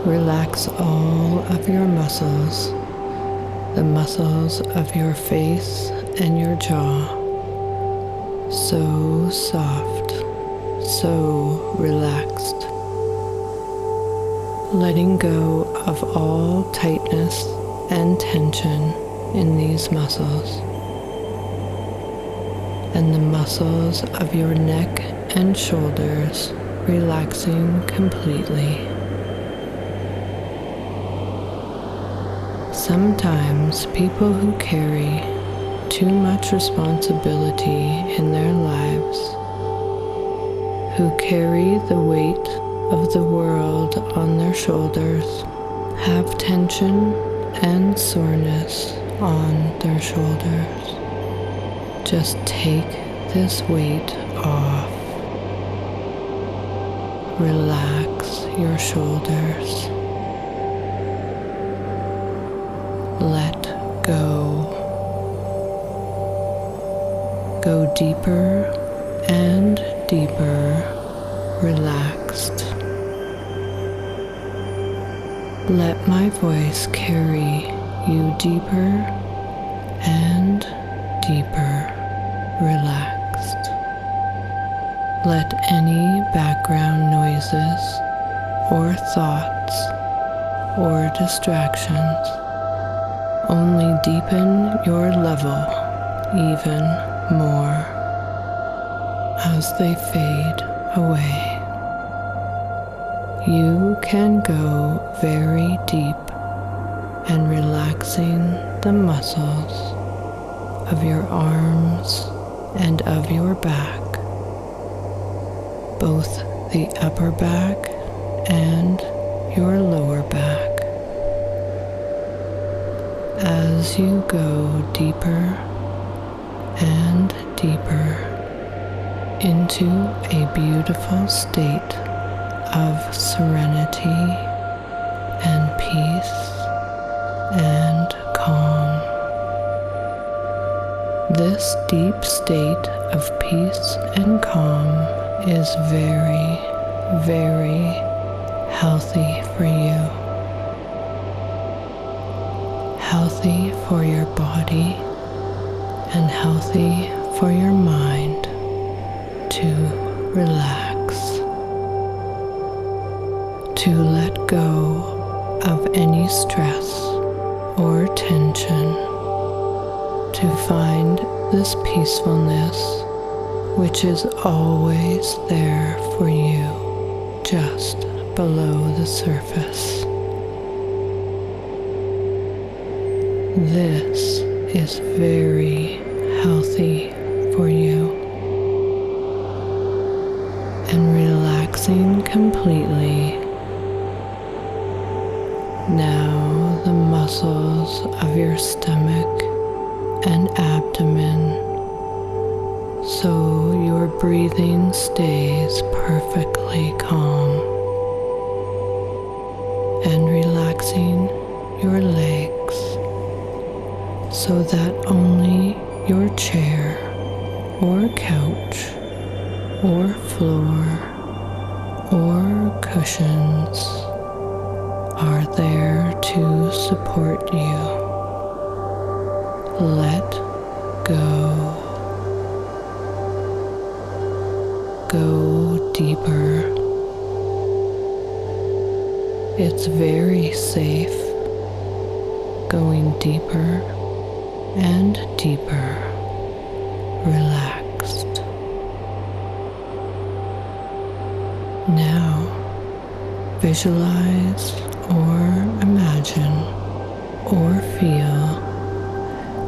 Relax all of your muscles, the muscles of your face and your jaw. So soft, so relaxed. Letting go of all tightness and tension in these muscles. And the muscles of your neck and shoulders relaxing completely. Sometimes people who carry too much responsibility in their lives, who carry the weight of the world on their shoulders, have tension and soreness on their shoulders. Just take this weight off. Relax your shoulders. Let go. Go deeper and deeper, relaxed. Let my voice carry you deeper and deeper, relaxed. Let any background noises or thoughts or distractions only deepen your level even more as they fade away. You can go very deep and relaxing the muscles of your arms and of your back, both the upper back and your lower back. As you go deeper and deeper into a beautiful state of serenity and peace and calm. This deep state of peace and calm is very, very healthy for you. Healthy for your body and healthy for your mind to relax, to let go of any stress or tension, to find this peacefulness which is always there for you, just below the surface. This is very healthy for you. And relaxing completely. Now the muscles of your stomach and abdomen, so your breathing stays perfectly calm. And relaxing your legs, so that only your chair or couch or floor or cushions are there to support you. Let go. Go deeper. It's very safe going deeper and deeper, relaxed. Now, visualize or imagine or feel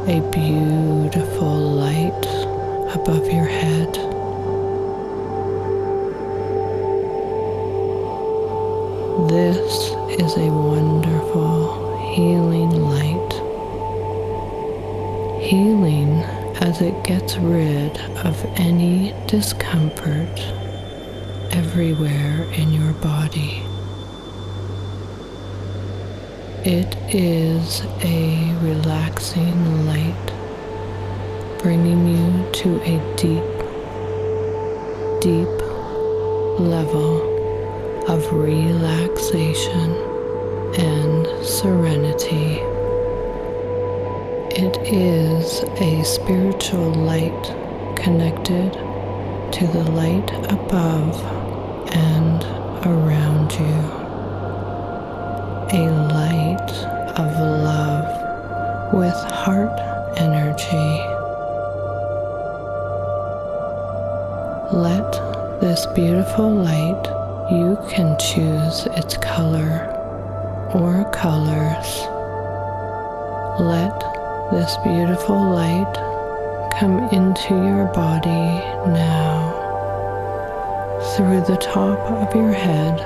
a beautiful light above your head. This is a wonderful healing light. Healing as it gets rid of any discomfort everywhere in your body. It is a relaxing light, bringing you to a deep, deep level of relaxation and serenity. It is a spiritual light connected to the light above and around you. A light of love with heart energy. Let this beautiful light, you can choose its color or colors. Let this beautiful light come into your body now, through the top of your head,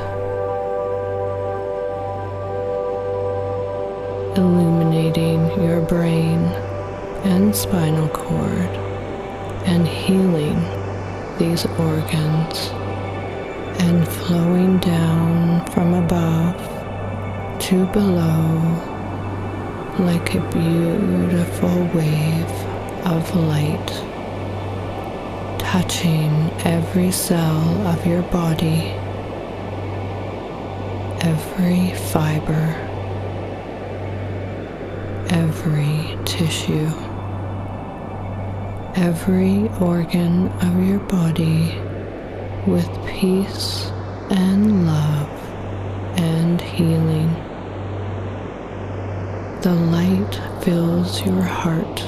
illuminating your brain and spinal cord and healing these organs, and flowing down from above to below like a beautiful wave of light, touching every cell of your body, every fiber, every tissue, every organ of your body with peace and love and healing. The light fills your heart,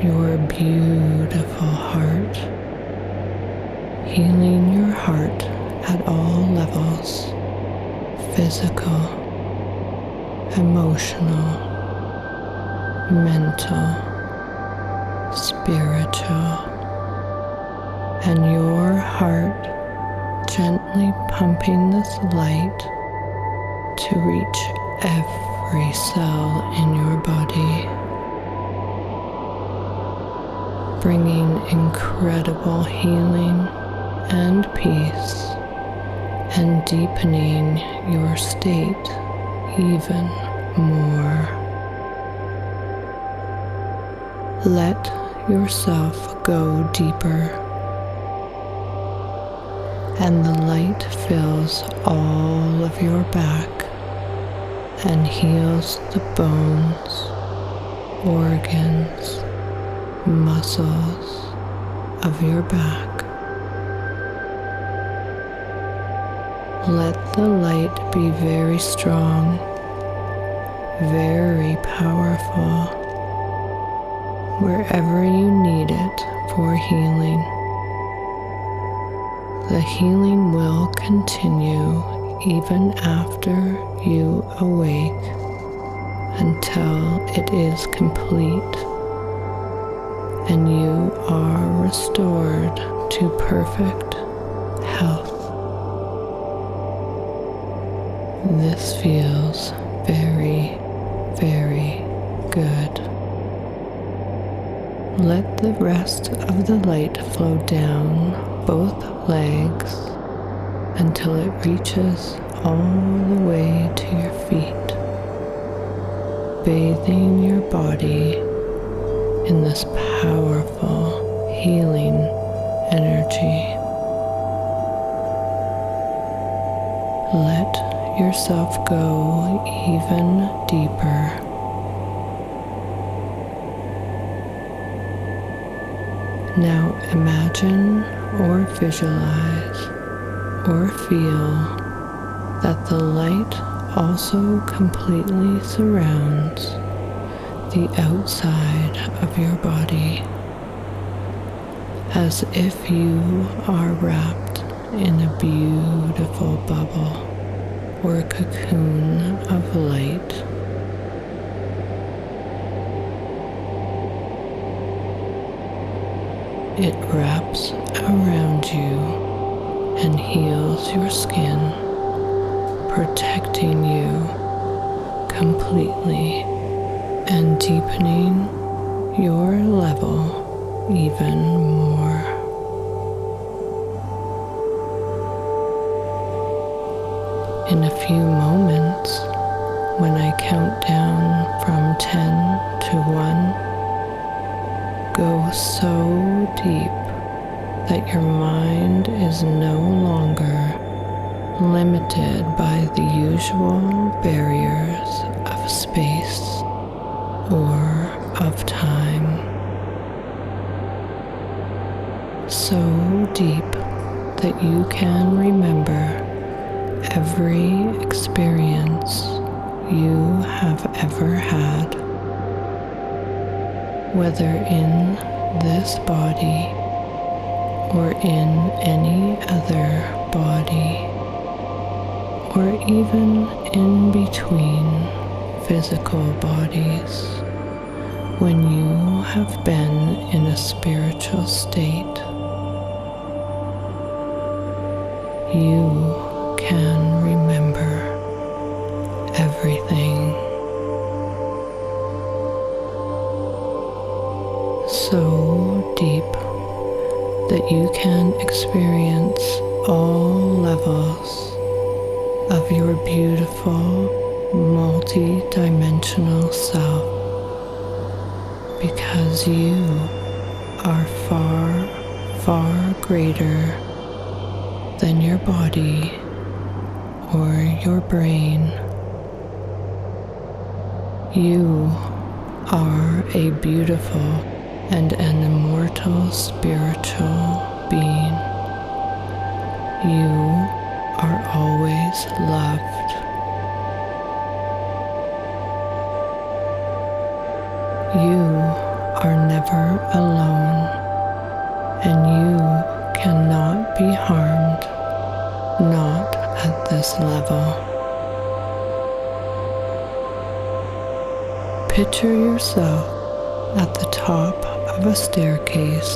your beautiful heart, healing your heart at all levels: physical, emotional, mental, spiritual, and your heart gently pumping this light to reach every cell in your body, bringing incredible healing and peace, and deepening your state even more. Let yourself go deeper, and the light fills all of your back and heals the bones, organs, muscles of your back. Let the light be very strong, very powerful, wherever you need it for healing. The healing will continue even after you awake until it is complete and you are restored to perfect health. This feels very, very good. Let the rest of the light flow down both legs until it reaches all the way to your feet, bathing your body in this powerful healing energy. Let yourself go even deeper. Now imagine or visualize or feel that the light also completely surrounds the outside of your body, as if you are wrapped in a beautiful bubble or cocoon of light. It wraps around you and heals your skin, protecting you completely and deepening your level even more. In a few moments, when I count down from 10 to 1, go so deep that your mind is no longer limited by the usual barriers of space or of time. So deep that you can remember every experience you have ever had, whether in this body or in any other body, or even in between physical bodies, when you have been in a spiritual state. You can remember everything. So deep that you can experience all levels of your beautiful, multi-dimensional self, because you are far, far greater than your body or your brain. You are a beautiful and an immortal spiritual being. You are always loved. You are never alone, and you cannot be harmed, not at this level. Picture yourself at the top of a staircase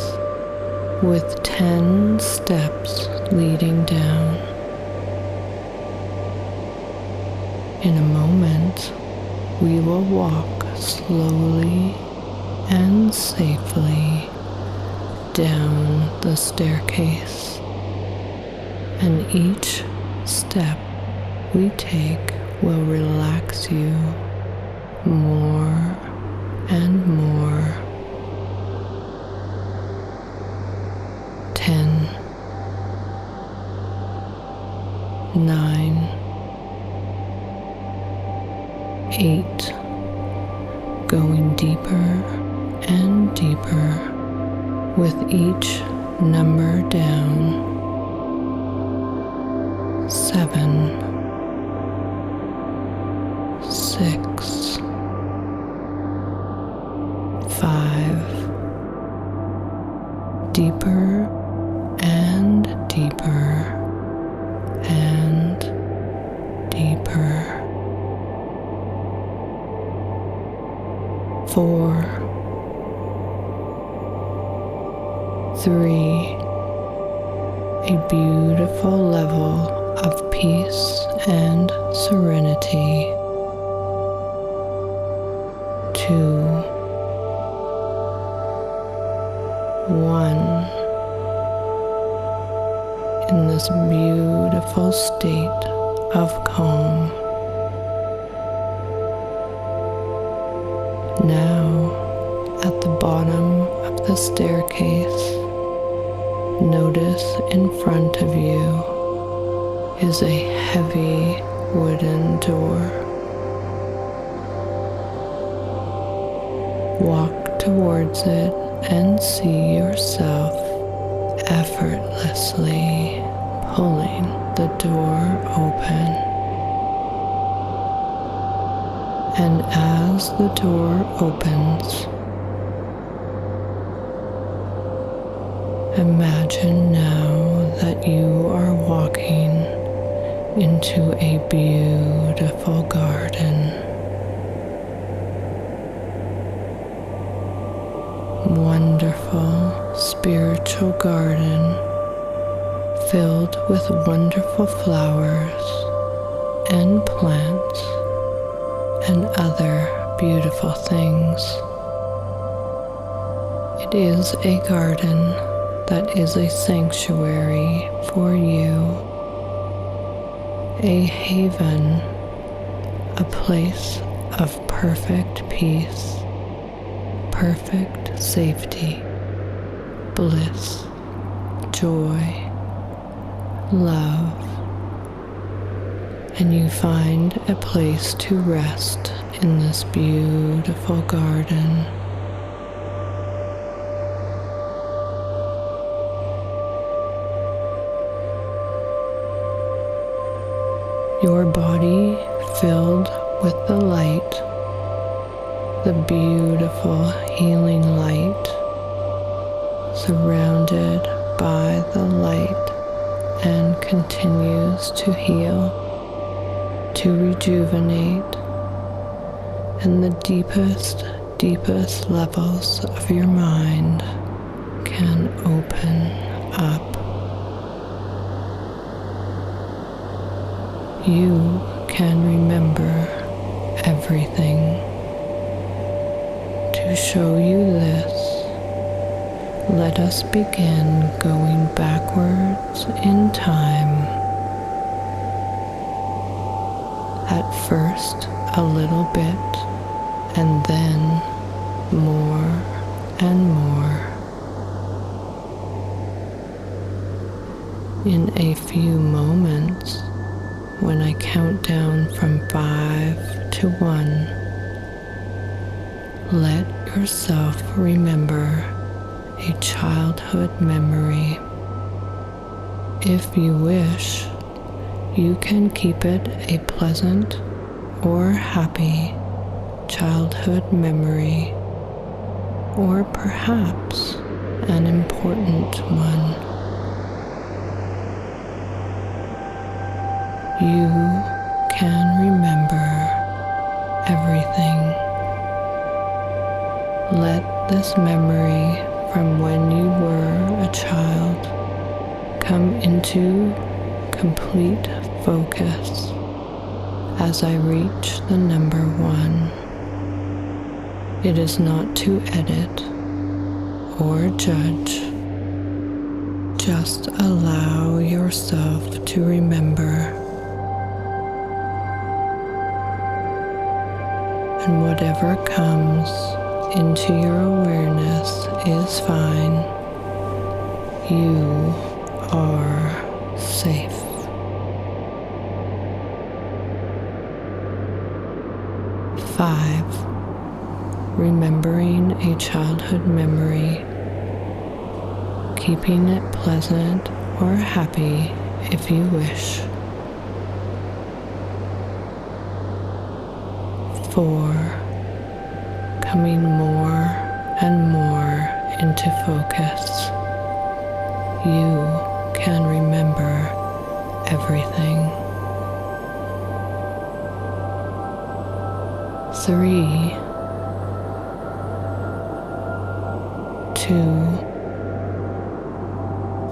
with 10 steps leading down. In a moment, we will walk slowly and safely down the staircase, and each step we take will relax you more and more. 10, 9, 8, going deeper and deeper with each number down. 7, 6, 5, deeper and deeper and deeper. 4, 3, a beautiful level of peace and serenity. 2, 1, in this beautiful state of calm. Now, at the bottom of the staircase, notice in front of you is a heavy wooden door. Walk towards it and see yourself effortlessly pulling the door open. And as the door opens, imagine now that you are walking into a beautiful garden. Wonderful spiritual garden filled with wonderful flowers and plants and other beautiful things. It is a garden that is a sanctuary for you, a haven, a place of perfect peace, perfect safety, bliss, joy, love, and you find a place to rest in this beautiful garden. Your body filled with the light, the beautiful healing light, surrounded by the light, and continues to heal, to rejuvenate, and the deepest levels of your mind can open up. You can remember everything. To show you this, let us begin going backwards in time. At first, a little bit, and then more and more. In a few moments, when I count down from 5 to 1, let yourself remember a childhood memory. If you wish, you can keep it a pleasant or happy childhood memory, or perhaps an important one. You can remember everything. Let this memory from when you were a child come into complete focus as I reach the number 1. It is not to edit or judge. Just allow yourself to remember. And whatever comes into your awareness is fine. You are safe. Five, remembering a childhood memory, keeping it pleasant or happy if you wish. 4, coming more and more into focus. You can remember everything. 3, 2,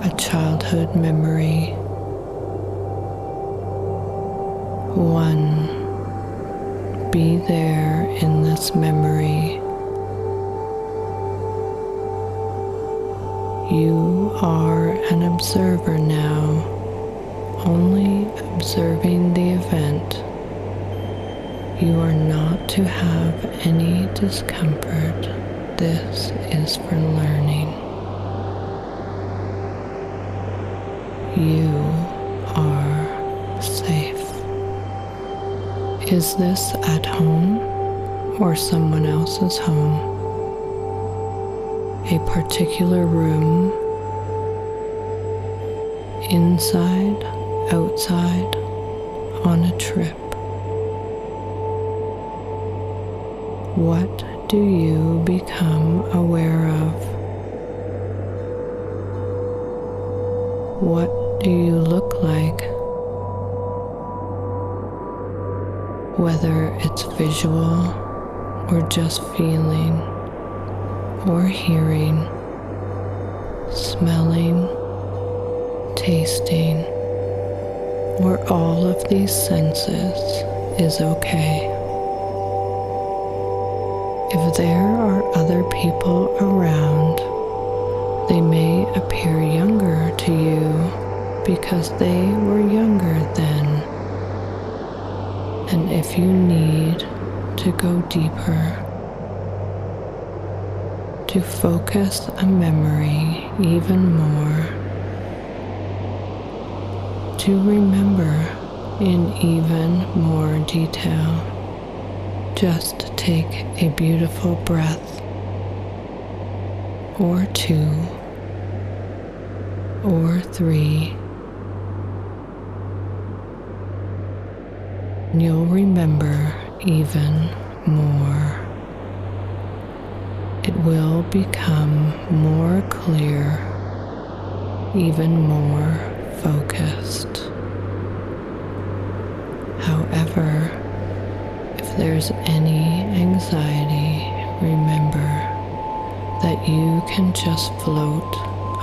a childhood memory. 1, be there in this memory. You are an observer now, only observing the event. You are not to have any discomfort. This is for learning. You are safe. Is this at home or someone else's home? A particular room? Inside, outside, on a trip? What do you become aware of? What do you look like? Whether it's visual or just feeling or hearing, smelling, tasting, or all of these senses is okay. If there are other people around, they may appear younger to you because they were younger then. And if you need to go deeper, to focus a memory even more, to remember in even more detail. Just take a beautiful breath, or two, or three. You'll remember even more. It will become more clear, even more focused. However, if there's any anxiety, remember that you can just float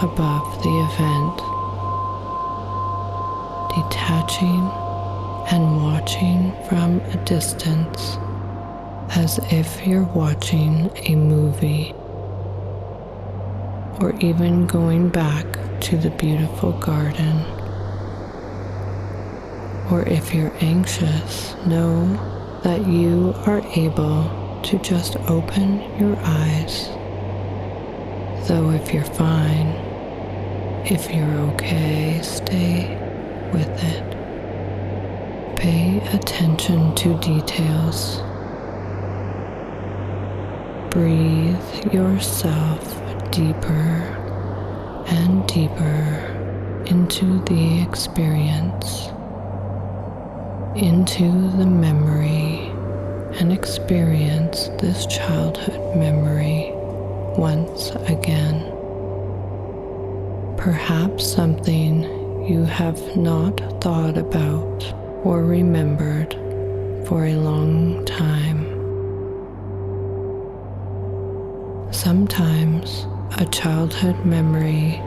above the event, detaching and watching from a distance as if you're watching a movie, or even going back to the beautiful garden. Or if you're anxious, know that you are able to just open your eyes. Though if you're fine, if you're okay, stay with it. Pay attention to details. Breathe yourself deeper and deeper into the experience, into the memory, and experience this childhood memory once again. Perhaps something you have not thought about or remembered for a long time. Sometimes a childhood memory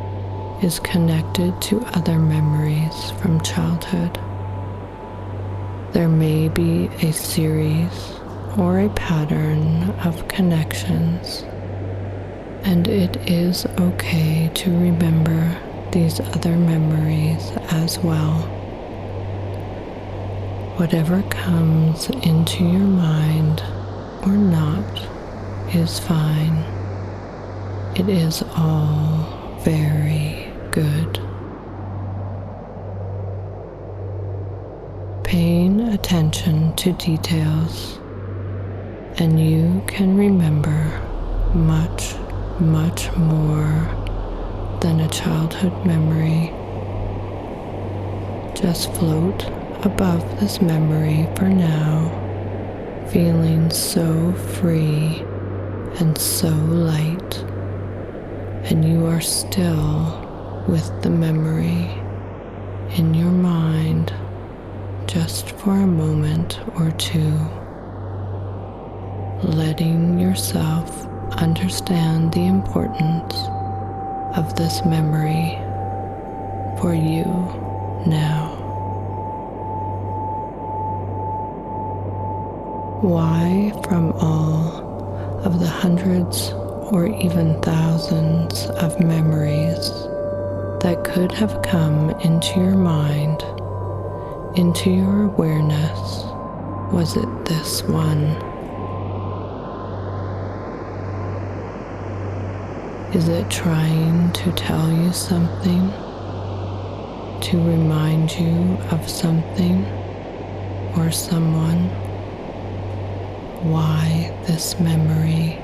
is connected to other memories from childhood. There may be a series or a pattern of connections, and it is okay to remember these other memories as well. Whatever comes into your mind or not is fine. It is all very good. Paying attention to details, and you can remember much, much more than a childhood memory. Just float above this memory for now, feeling so free and so light, and you are still with the memory in your mind just for a moment or two, letting yourself understand the importance of this memory for you now. Why, from all of the hundreds or even thousands of memories that could have come into your mind, into your awareness, was it this one? Is it trying to tell you something? To remind you of something or someone? Why this memory?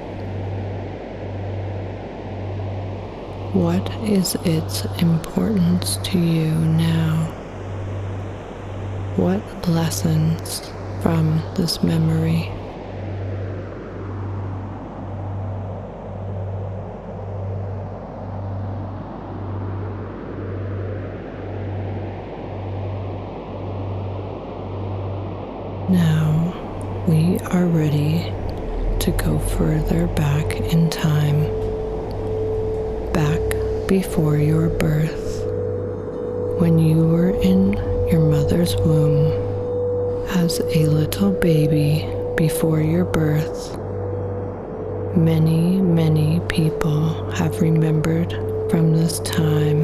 What is its importance to you now? What lessons from this memory? Now we are ready to go further back in time, back before your birth, when you were in your mother's womb as a little baby before your birth. Many, many people have remembered from this time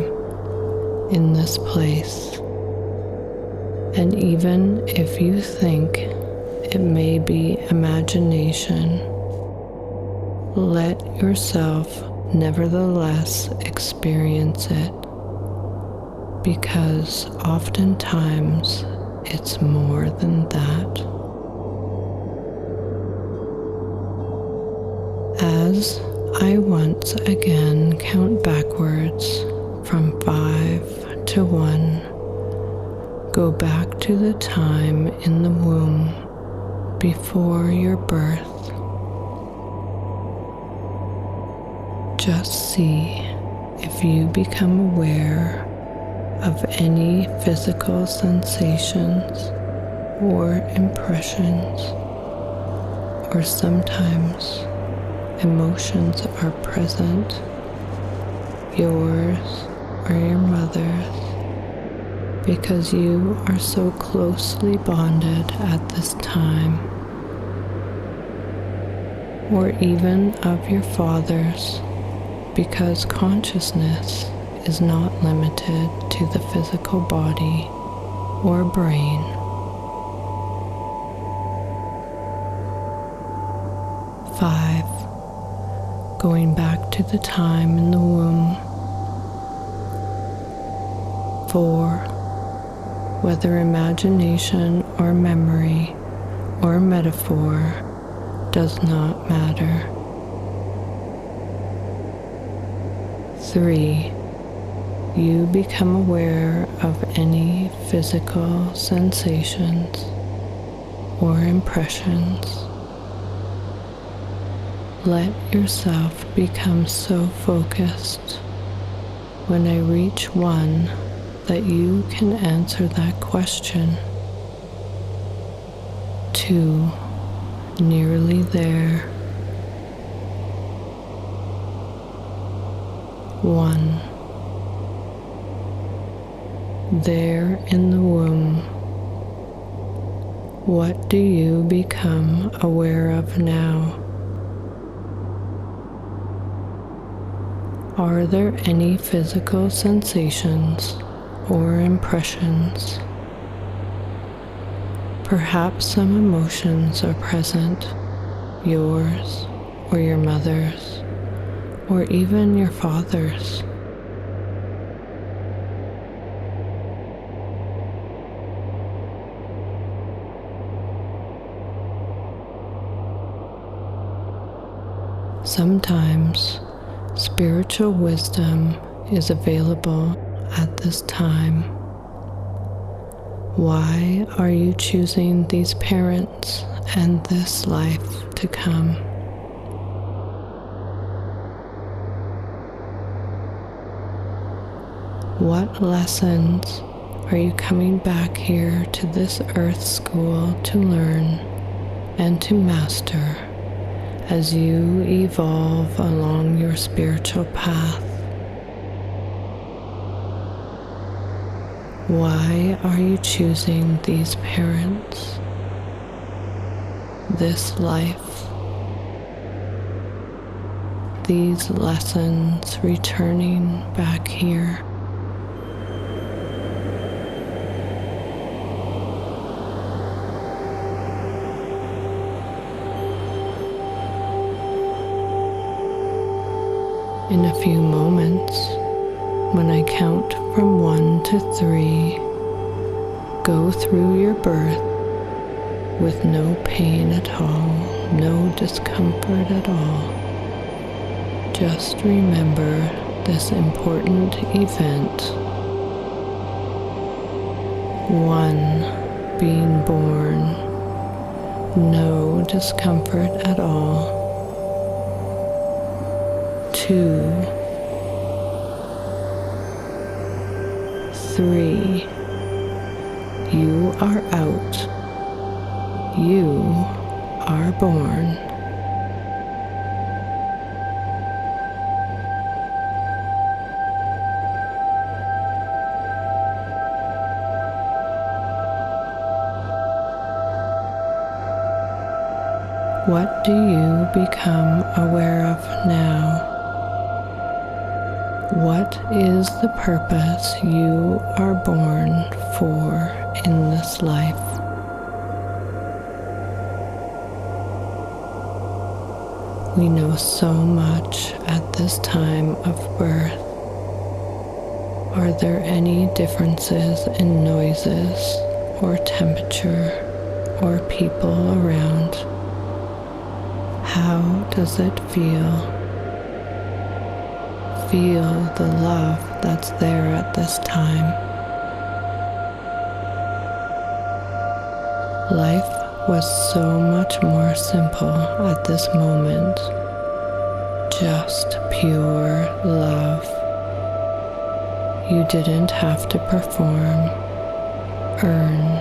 in this place. And even if you think it may be imagination, let yourself nevertheless experience it, because oftentimes it's more than that. As I once again count backwards from 5 to 1, go back to the time in the womb before your birth. Just see if you become aware of any physical sensations or impressions, or sometimes emotions are present, yours or your mother's, because you are so closely bonded at this time, or even of your father's, because consciousness is not limited to the physical body or brain. 5. Going back to the time in the womb. 4. Whether imagination or memory or metaphor does not matter. 3. You become aware of any physical sensations or impressions. Let yourself become so focused when I reach 1 that you can answer that question. 2. Nearly there. 1. There in the womb. What do you become aware of now? Are there any physical sensations or impressions? Perhaps some emotions are present, yours or your mother's, or even your father's. Sometimes spiritual wisdom is available at this time. Why are you choosing these parents and this life to come? What lessons are you coming back here to this earth school to learn and to master as you evolve along your spiritual path? Why are you choosing these parents, this life, these lessons returning back here? In a few moments, when I count from 1 to 3, go through your birth with no pain at all, no discomfort at all. Just remember this important event. 1. Being born, no discomfort at all. 2, 3, you are out, you are born. What do you become aware of now? What is the purpose you are born for in this life? We know so much at this time of birth. Are there any differences in noises or temperature or people around. How does it feel? Feel the love that's there at this time. Life was so much more simple at this moment. Just pure love. You didn't have to perform, earn.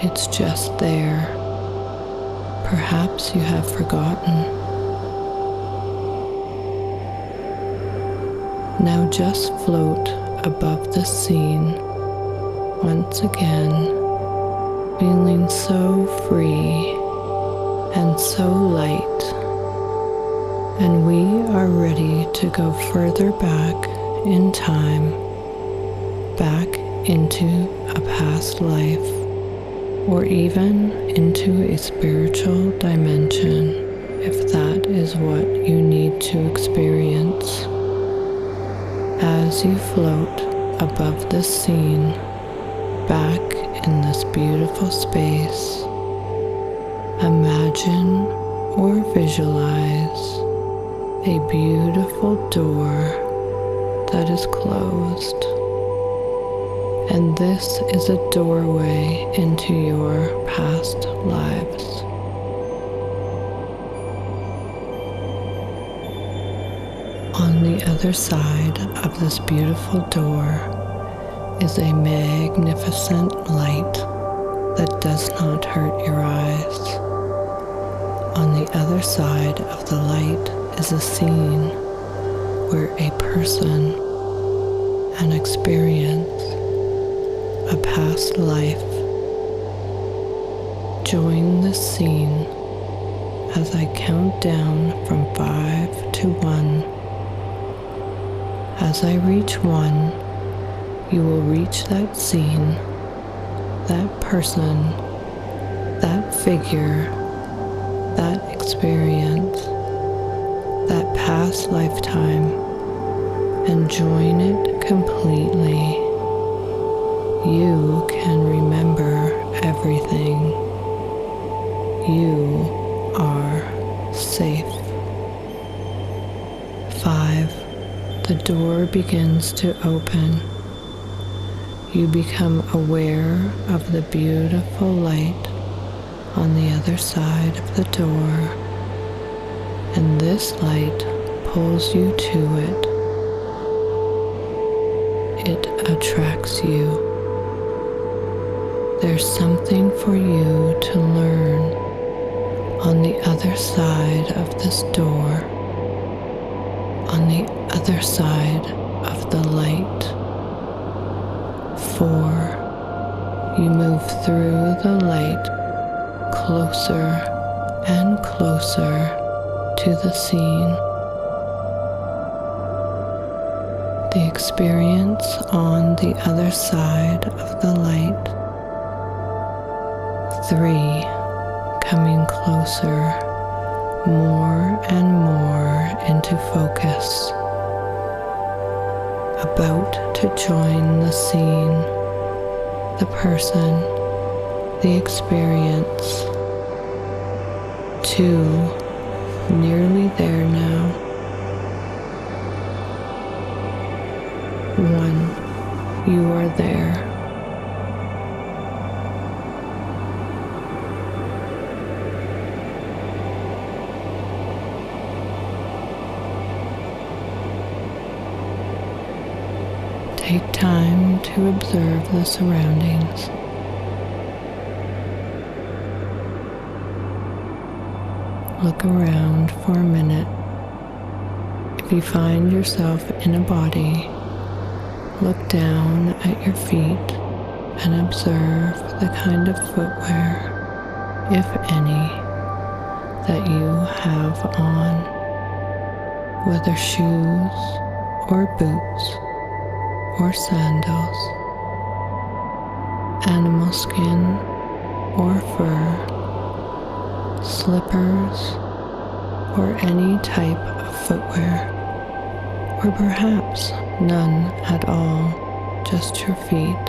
It's just there. Perhaps you have forgotten. Now just float above the scene once again, feeling so free and so light. And we are ready to go further back in time, back into a past life, or even into a spiritual dimension, if that is what you need to experience. As you float above this scene, back in this beautiful space, imagine or visualize a beautiful door that is closed. And this is a doorway into your past lives. On the other side of this beautiful door is a magnificent light that does not hurt your eyes. On the other side of the light is a scene where a person, an experience, a past life. Join this scene as I count down from 5 to 1. As I reach 1, you will reach that scene, that person, that figure, that experience, that past lifetime, and join it completely. You can remember everything. You are safe. 5. The door begins to open. You become aware of the beautiful light on the other side of the door, and this light pulls you to it. It attracts you. There's something for you to learn on the other side of this door, on the other side of the light. 4. You move through the light closer and closer to the scene. The experience on the other side of the light. 3. Coming closer, more and more into focus. About to join the scene, the person, the experience. 2. Nearly there now. 1. You are there. Take time to observe the surroundings. Look around for a minute. If you find yourself in a body, look down at your feet and observe the kind of footwear, if any, that you have on, whether shoes or boots or sandals, animal skin or fur, slippers or any type of footwear, or perhaps none at all, just your feet.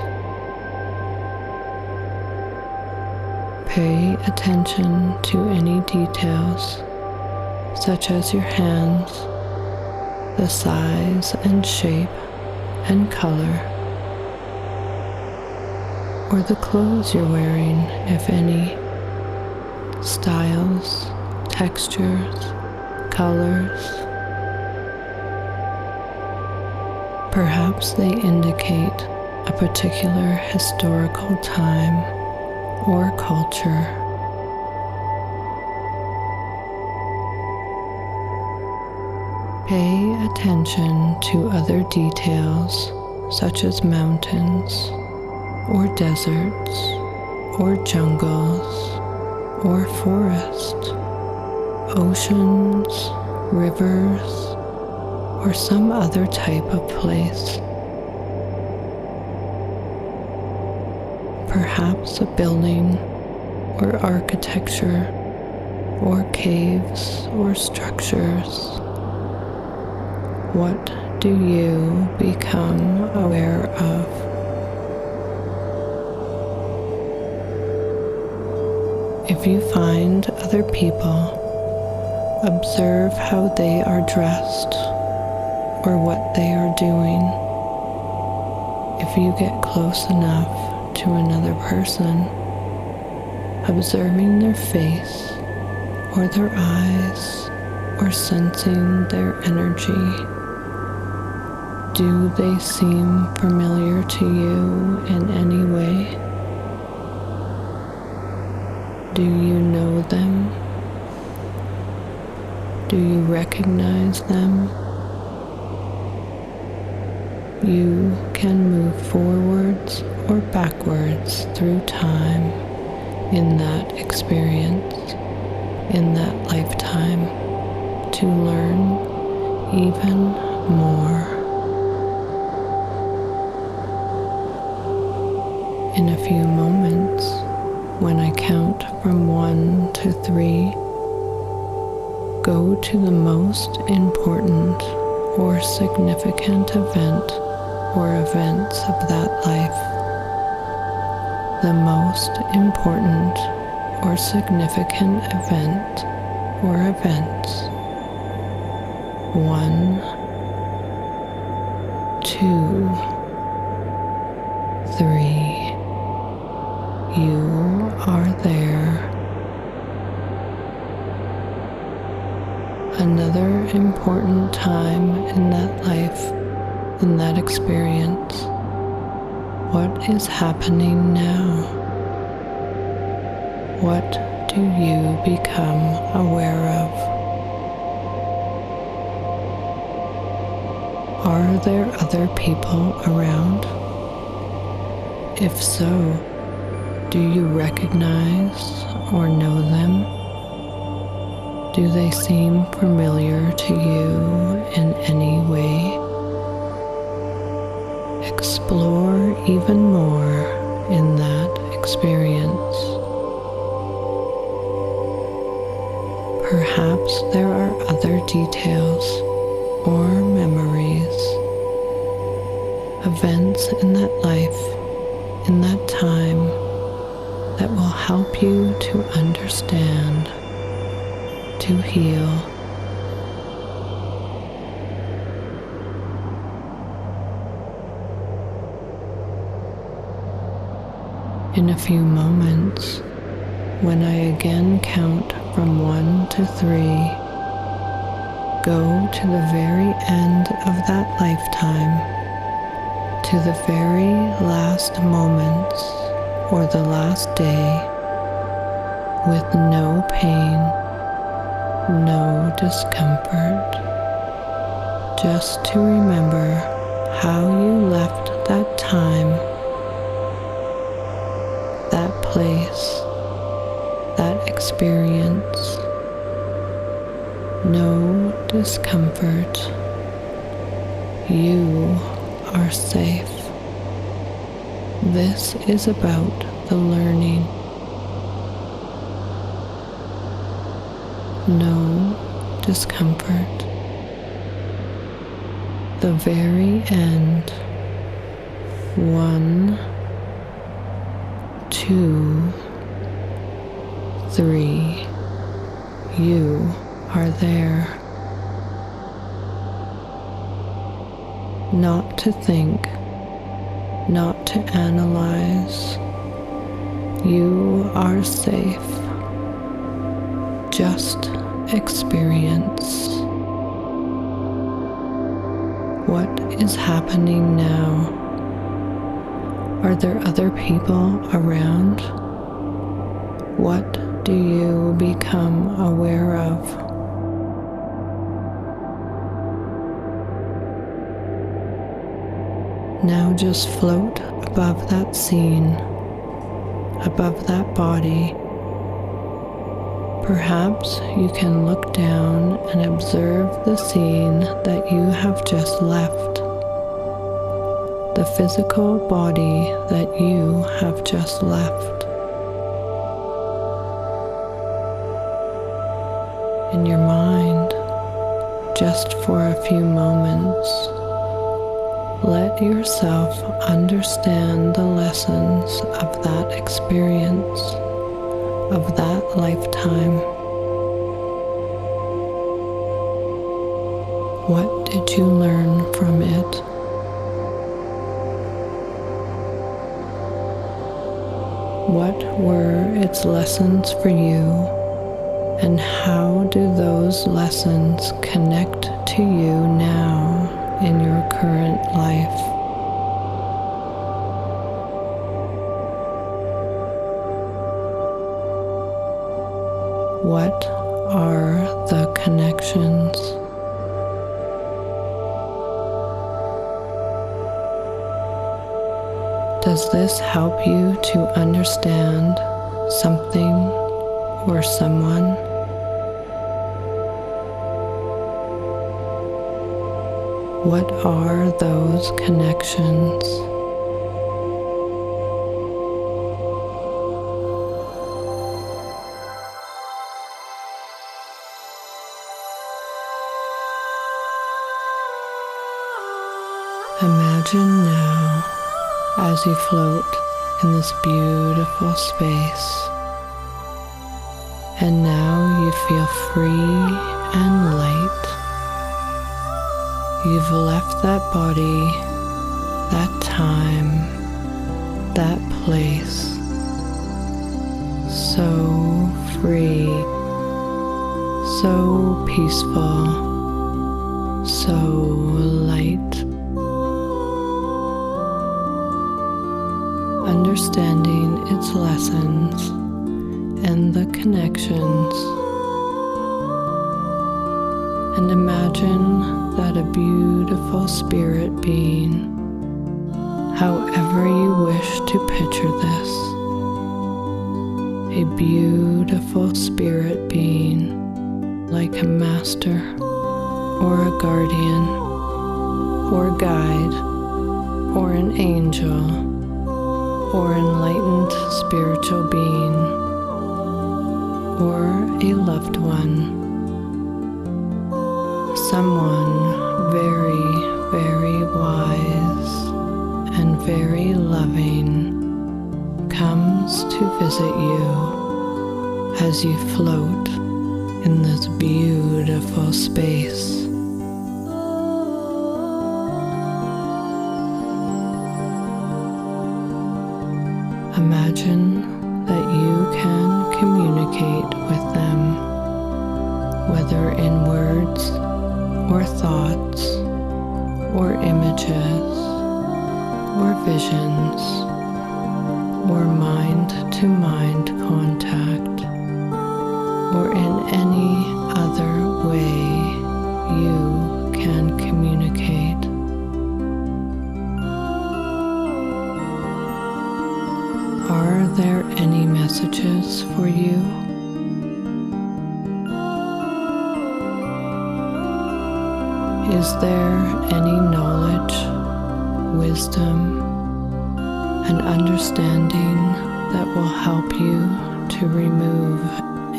Pay attention to any details, such as your hands, the size and shape and color, or the clothes you're wearing, if any, styles, textures, colors. Perhaps they indicate a particular historical time or culture. Pay attention to other details such as mountains or deserts or jungles or forests, oceans, rivers, or some other type of place. Perhaps a building or architecture or caves or structures. What do you become aware of? If you find other people, observe how they are dressed or what they are doing. If you get close enough to another person, observing their face or their eyes or sensing their energy. Do they seem familiar to you in any way? Do you know them? Do you recognize them? You can move forwards or backwards through time in that experience, in that lifetime, to learn even more. In a few moments, when I count from 1 to 3, go to the most important or significant event or events of that life. The most important or significant event or events. 1, 2, 3. You are there. Another important time in that life, in that experience. What is happening now? What do you become aware of? Are there other people around? If so, do you recognize or know them? Do they seem familiar to you in any way? Explore even more in that experience. Perhaps there are other details or memories, events in that life, in that time, that will help you to understand, to heal. In a few moments, when I again count from 1 to 3, go to the very end of that lifetime, to the very last moments or the last day, with no pain, no discomfort, just to remember how you left that time, that place, that experience. No discomfort. You are safe. This is about the learning. No discomfort. The very end. 1, 2, not to think, not to analyze. You are safe. Just experience. What is happening now? Are there other people around? What do you become aware of? Now just float above that scene, above that body. Perhaps you can look down and observe the scene that you have just left, the physical body that you have just left. In your mind, just for a few moments, let yourself understand the lessons of that experience, of that lifetime. What did you learn from it? What were its lessons for you, and how do those lessons connect to you now in your current life? What are the connections? Does this help you to understand something or someone? What are those connections? Imagine now as you float in this beautiful space, and now you feel free and light. You've left that body, that time, that place, so free, so peaceful, so light. Understanding its lessons and the connections, and imagine that a beautiful spirit being, however you wish to picture this, a beautiful spirit being like a master or a guardian or guide or an angel or enlightened spiritual being or a loved one. Someone very, very wise and very loving comes to visit you as you float in this beautiful space. Imagine that you can communicate with them, whether in words or thoughts or images or visions or mind-to-mind contact or in any other way you can communicate. Are there any messages for you? Is there any knowledge, wisdom, and understanding that will help you to remove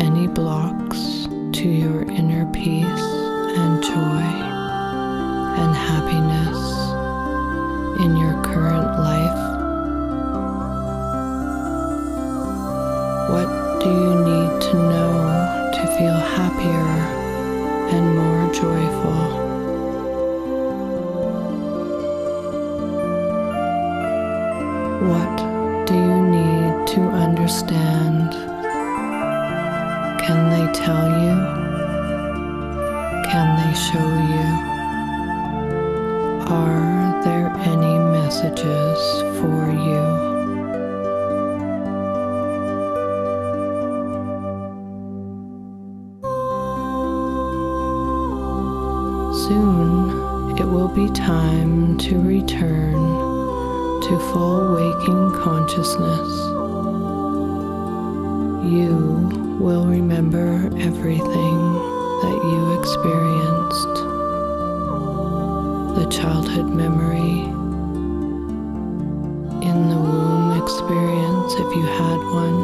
any blocks to your inner peace and joy and happiness in your current life? What do you need to know to feel happier and more joyful? What do you need to understand? Can they tell you? Can they show you? Are there any messages for you? Soon it will be time to return to full waking consciousness. You will remember everything that you experienced. The childhood memory, in the womb experience if you had one.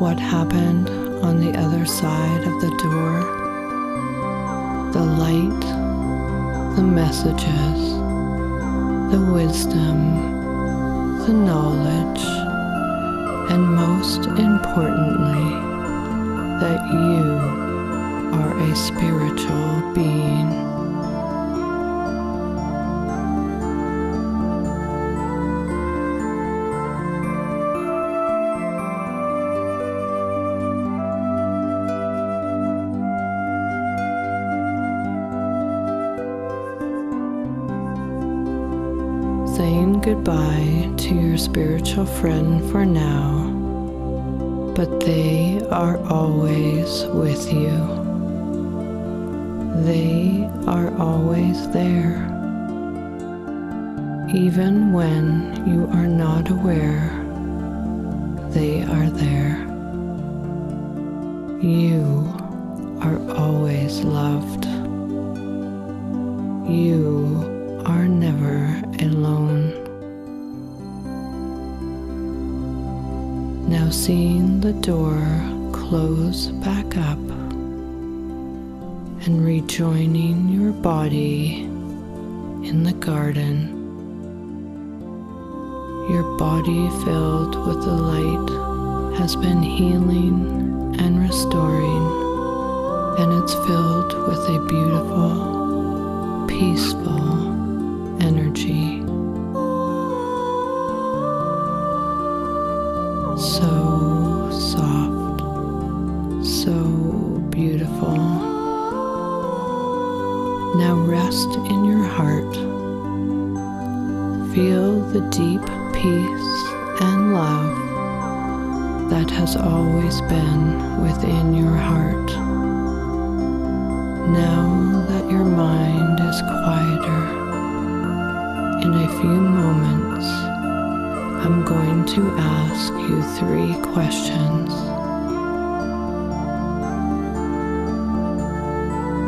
What happened on the other side of the door? The light, the messages, the wisdom, the knowledge, and most importantly, that you are a spiritual being. Saying goodbye to your spiritual friend for now, but they are always with you. They are always there. Even when you are not aware, they are there. You are always loved. You are never alone. Now seeing the door close back up and rejoining your body in the garden, your body filled with the light has been healing and restoring, and it's filled with a beautiful, peaceful energy. So soft, so beautiful. Now rest in your heart. Feel the deep peace and love that has always been within your heart. Now that your mind is quieter, in a few moments, I'm going to ask you 3 questions.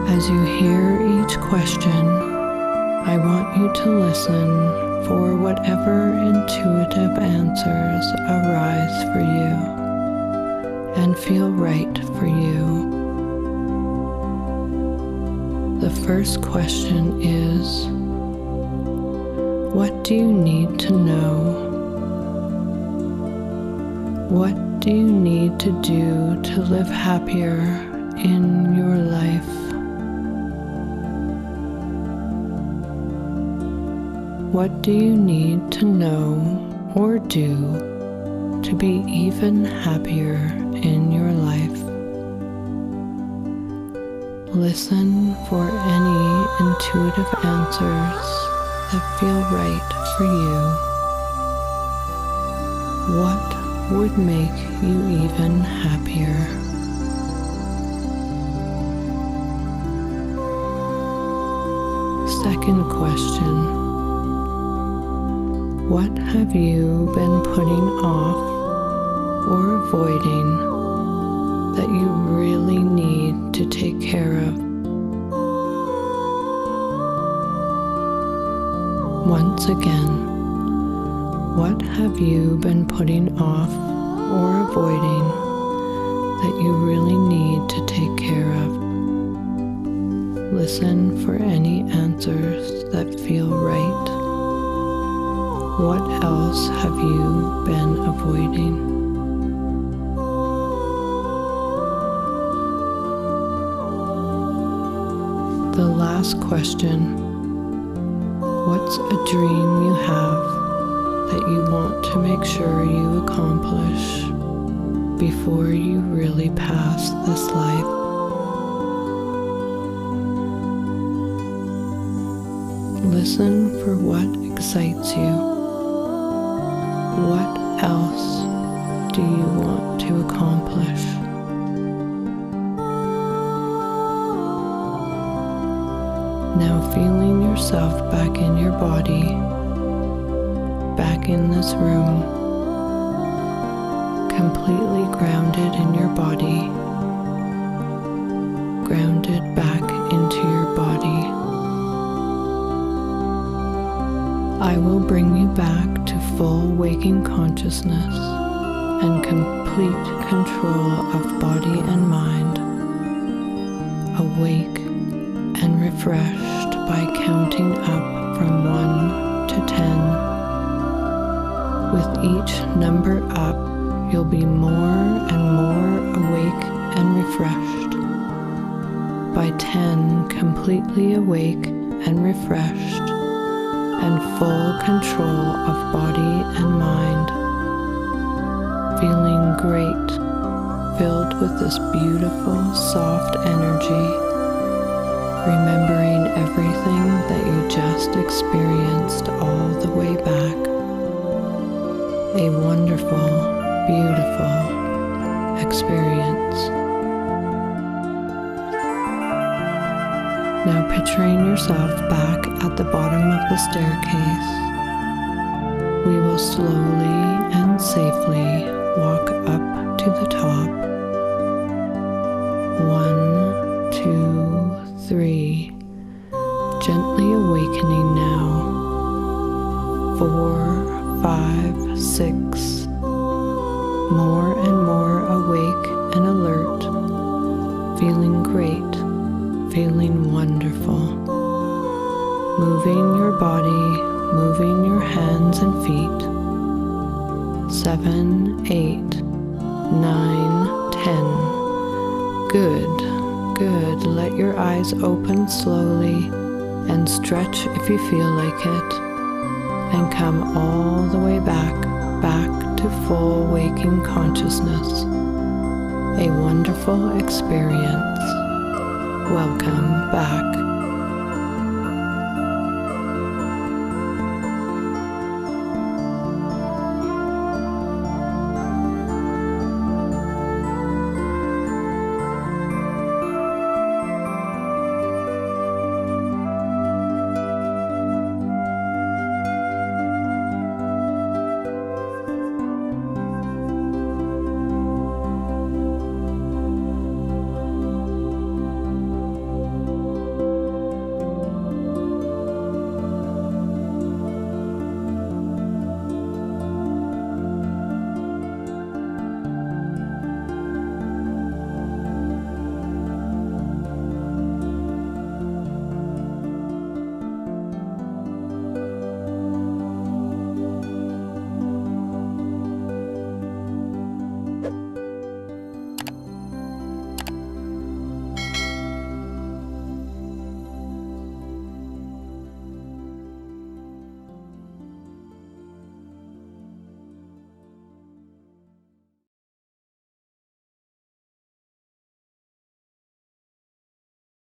As you hear each question, I want you to listen for whatever intuitive answers arise for you and feel right for you. The first question is, what do you need to know? What do you need to do to live happier in your life? What do you need to know or do to be even happier in your life? Listen for any intuitive answers that feel right for you. What would make you even happier? Second question. What have you been putting off or avoiding that you really need to take care of? Once again, what have you been putting off or avoiding that you really need to take care of? Listen for any answers that feel right. What else have you been avoiding? The last question. What's a dream you have that you want to make sure you accomplish before you really pass this life? Listen for what excites you. What else do you want to accomplish? Now feeling yourself back in your body, back in this room, completely grounded in your body, grounded back into your body. I will bring you back to full waking consciousness and complete control of body and mind, awake and refreshed by counting up from 1 to 10. With each number up, you'll be more and more awake and refreshed. By 10, completely awake and refreshed, and full control of body and mind, feeling great, filled with this beautiful, soft energy, remembering everything that you just experienced all the way back. A wonderful, beautiful experience. Now picturing yourself back at the bottom of the staircase, we will slowly and safely walk up to the top. 1, 2, 3. Gently awakening now. 4, 5, 6. More and more awake and alert, feeling great, feeling wonderful. Moving your body, moving your hands and feet. 7, 8, 9, 10. Good, good. Let your eyes open slowly and stretch if you feel like it. And come all the way back to full waking consciousness. A wonderful experience. Welcome back.